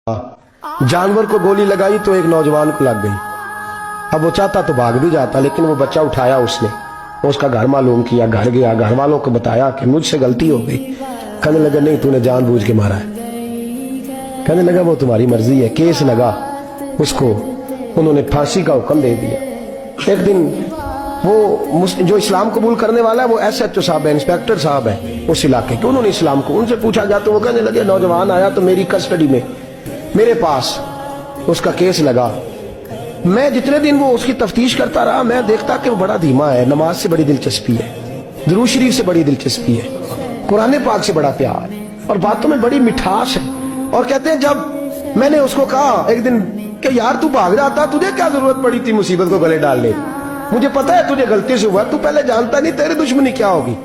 जानवर को गोली लगाई तो एक नौजवान को लग गई। अब वो चाहता तो भाग भी जाता, लेकिन वो बच्चा उठाया उसने, उसका घर मालूम किया, घर गया, घर वालों को बताया कि मुझसे गलती हो गई। कहने लगा नहीं, तूने जानबूझ के मारा है। कहने लगा वो तुम्हारी मर्जी है। केस लगा, उसको उन्होंने फांसी का हुक्म दे दिया। एक दिन वो जो इस्लाम कबूल करने वाला है वो SHO साहब है, इंस्पेक्टर साहब है उस इलाके के, उन्होंने इस्लाम को उनसे पूछा गया तो वो कहने लगे नौजवान आया तो मेरी कस्टडी में मेरे पास उसका केस लगा। मैं जितने दिन वो उसकी तफ्तीश करता रहा, मैं देखता कि वो बड़ा धीमा है, नमाज से बड़ी दिलचस्पी है, दुरूद शरीफ से बड़ी दिलचस्पी है, कुरान पाक से बड़ा प्यार है और बातों में बड़ी मिठास है। और कहते हैं जब मैंने उसको कहा एक दिन कि यार तू भाग जाता, तुझे क्या जरूरत पड़ी थी मुसीबत को गले डालने, मुझे पता है तुझे गलती से हुआ, तू पहले जानता नहीं तेरी दुश्मनी क्या होगी।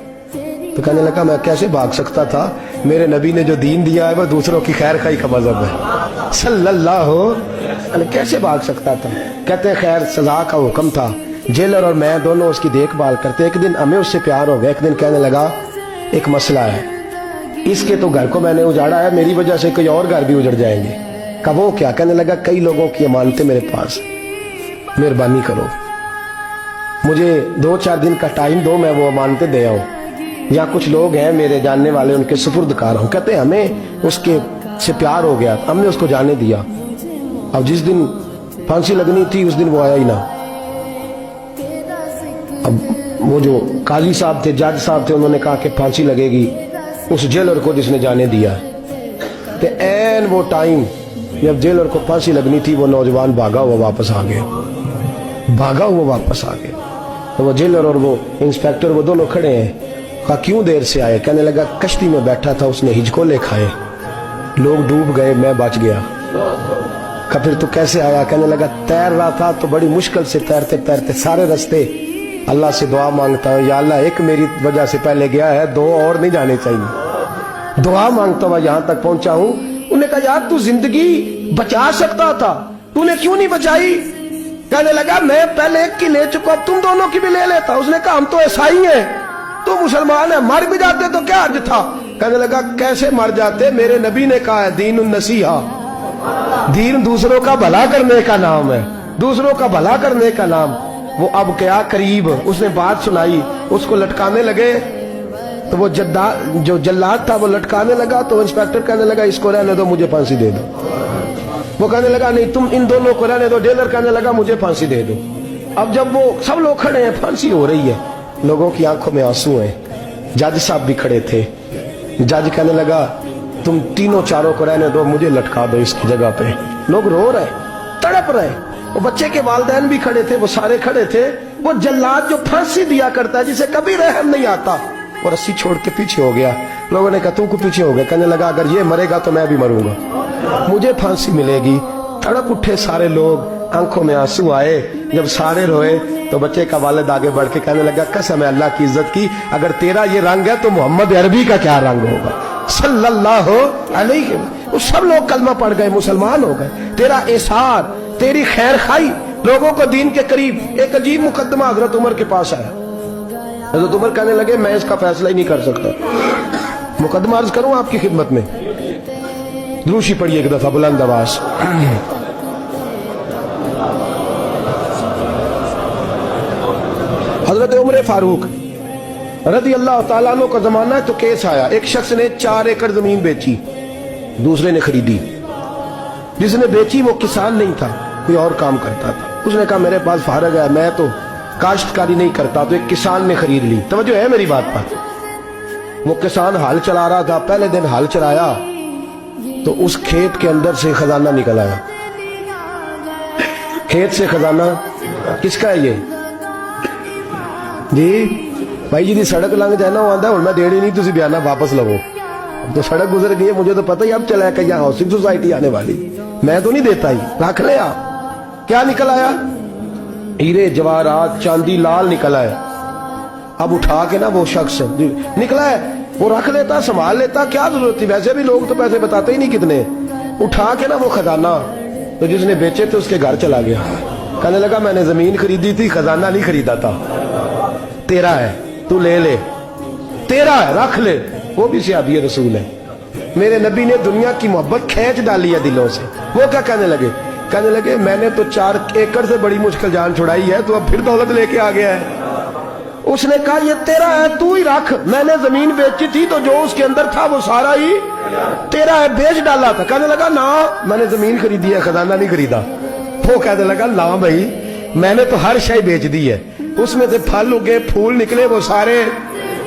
तो कहने लगा मैं कैसे भाग सकता था, मेरे नबी ने जो दीन दिया है वो दूसरों की खैर खाई का मजहब है सल्लल्लाहु अलैहि, कैसे भाग सकता था। कहते हैं खैर सजा का हुक्म था, जेलर और मैं दोनों उसकी देखभाल करते। एक दिन हमें उससे प्यार हो गया। एक दिन कहने लगा एक मसला है, इसके तो घर को मैंने उजाड़ा है, मेरी वजह से कोई और घर भी उजड़ जाएंगे। कहा वो क्या? कहने लगा कई लोगों की अमानतें मेरे पास, मेहरबानी करो, मुझे 2-4 दिन का टाइम दो, मैं वो अमानतें दे आऊं। या कुछ लोग हैं मेरे जानने वाले, उनके सुपुर्द कार हूं। कहते हैं हमें उसके से प्यार हो गया, हमने उसको जाने दिया। अब जिस दिन फांसी लगनी थी उस दिन वो आया ही ना। अब वो जो काजी साहब थे, जज साहब थे, उन्होंने कहा कि फांसी लगेगी उस जेलर को जिसने जाने दिया। तो ऐन वो टाइम जब जेलर को फांसी लगनी थी, वो नौजवान भागा हुआ वापस आ गया, भागा हुआ वापस आ गया। तो वो जेलर और वो इंस्पेक्टर वो दोनों खड़े हैं। कहा क्यों देर से आए? कहने लगा कश्ती में बैठा था, उसने हिचकोले खाए, लोग डूब गए, मैं बच गया। कहा फिर तू कैसे आया? कहने लगा तैर रहा था तो बड़ी मुश्किल से तैरते तैरते सारे रास्ते अल्लाह से दुआ मांगता हूँ, या अल्लाह एक मेरी वजह से पहले गया है, 2 और नहीं जाने चाहिए, दुआ मांगता हुआ यहाँ तक पहुंचा हूँ। उन्होंने कहा यार तू जिंदगी बचा सकता था, तूने क्यों नहीं बचाई? कहने लगा मैं पहले एक की ले चुका, अब तुम दोनों की भी ले लेता। उसने कहा हम तो ईसाई हैं, तो मुसलमान है, मर भी जाते तो क्या अर्ज था। कहने लगा कैसे मर जाते, मेरे नबी ने कहा है दीन नसीहा, दीन दूसरों का भला करने का नाम है, दूसरों का भला करने का नाम। वो अब क्या करीब उसने बात सुनाई, उसको लटकाने लगे तो वो जो जल्लाद था वो लटकाने लगा। तो इंस्पेक्टर कहने लगा इसको रहने दो, मुझे फांसी दे दो। वो कहने लगा नहीं तुम इन दोनों को रहने दो। जेलर कहने लगा मुझे फांसी दे दो। अब जब वो सब लोग खड़े हैं, फांसी हो रही है, लोगों की आंखों में आंसू हैं, जज साहब भी खड़े थे। जज कहने लगा तुम तीनों चारों को रहने दो, मुझे लटका दो इसकी जगह पे। लोग रो रहे, तड़प रहे, वो बच्चे के वालिदैन भी खड़े थे, वो सारे खड़े थे। वो जल्लाद जो फांसी दिया करता है, जिसे कभी रहम नहीं आता, वो रस्सी छोड़ के पीछे हो गया। लोगों ने कहा तू को पीछे हो गया? कहने लगा अगर ये मरेगा तो मैं भी मरूंगा, मुझे फांसी मिलेगी। तड़प उठे सारे लोग, आंखों में आंसू आए। जब सारे रोए तो बच्चे का वालिद आगे बढ़ के कहने लगा कसम है अल्लाह की इज्जत की, अगर तेरा ये रंग है तो मोहम्मद अरबी का क्या रंग होगा सल्लल्लाहु अलैहि। वो सब लोग कलमा पढ़ गए, मुसलमान हो गए। तेरा एसार, तेरी खैर खाई, लोगों को दीन के करीब। एक अजीब मुकदमा हजरत उमर के पास आया। हजरत उमर कहने लगे मैं इसका फैसला ही नहीं कर सकता, मुकदमा अर्ज करूं आपकी खिदमत में। द्रूशी पढ़िए एक दफा बुलंद आवाज। हजरत उमर फारूक रज़ी अल्लाह ताला अन्हु का जमाना है तो केस आया। एक शख्स ने 4 एकड़ जमीन बेची, दूसरे ने खरीदी। जिसने बेची वो किसान नहीं था, कोई और काम करता था। उसने कहा मेरे पास फारग है, मैं तो काश्तकारी नहीं करता, तो एक किसान ने खरीद ली। तवज्जो है मेरी बात पर। वो किसान हल चला रहा था, पहले दिन हल चलाया तो उस खेत के अंदर से खजाना निकल आया। खेत से खजाना किसका है ये जी? भाई जी दी सड़क लंघ जाए ना, वो आंदा हुण मैं देनी नहीं, तुसी बयाना वापस लवो। तो सड़क गुजर गई है, मुझे तो पता ही अब चला कि यहाँ हाउसिंग सोसाइटी आने वाली, मैं तो नहीं देता ही, रख ले आप। क्या निकल आया? हीरे जवाहरात चांदी लाल निकल आया। अब उठा के ना वो शख्स निकला है, वो रख लेता, संभाल लेता, क्या जरूरत थी, वैसे भी लोग तो पैसे बताते ही नहीं कितने। उठा के ना वो खजाना तो जिसने बेचे थे उसके घर चला गया। कहने लगा मैंने जमीन खरीदी थी, खजाना नहीं खरीदा था, तेरा है, तू ले ले, तेरा है, रख ले। वो भी सहाबी रसूल है। میرے نبی نے دنیا کی محبت کھینچ ڈالی ہے دلوں سے. وہ کیا کہنے لگے میں نے تو 4 ایکڑ سے بڑی مشکل جان چھڑائی ہے, تو اب پھر دولت لے کے آ گیا ہے. اس نے کہا یہ تیرا ہے, تو ہی رکھ, میں نے زمین بیچی تھی تو جو اس کے اندر تھا وہ سارا ہی تیرا ہے, بیچ ڈالا تھا. کہنے لگا نا میں نے زمین خریدی ہے, خزانہ نہیں خریدا. وہ کہنے لگا لا بھائی میں نے تو ہر شے بیچ دی ہے, اس میں سے پھل اگے پھول نکلے وہ سارے.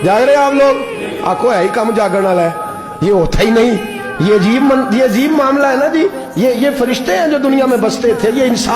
جاگ رہے آپ لوگ؟ آنکھوں ہے ہی کم جاگن والا ہے, یہ ہوتا ہی نہیں. یہ عجیب معاملہ ہے نا جی. یہ فرشتے ہیں جو دنیا میں بستے تھے, یہ انسان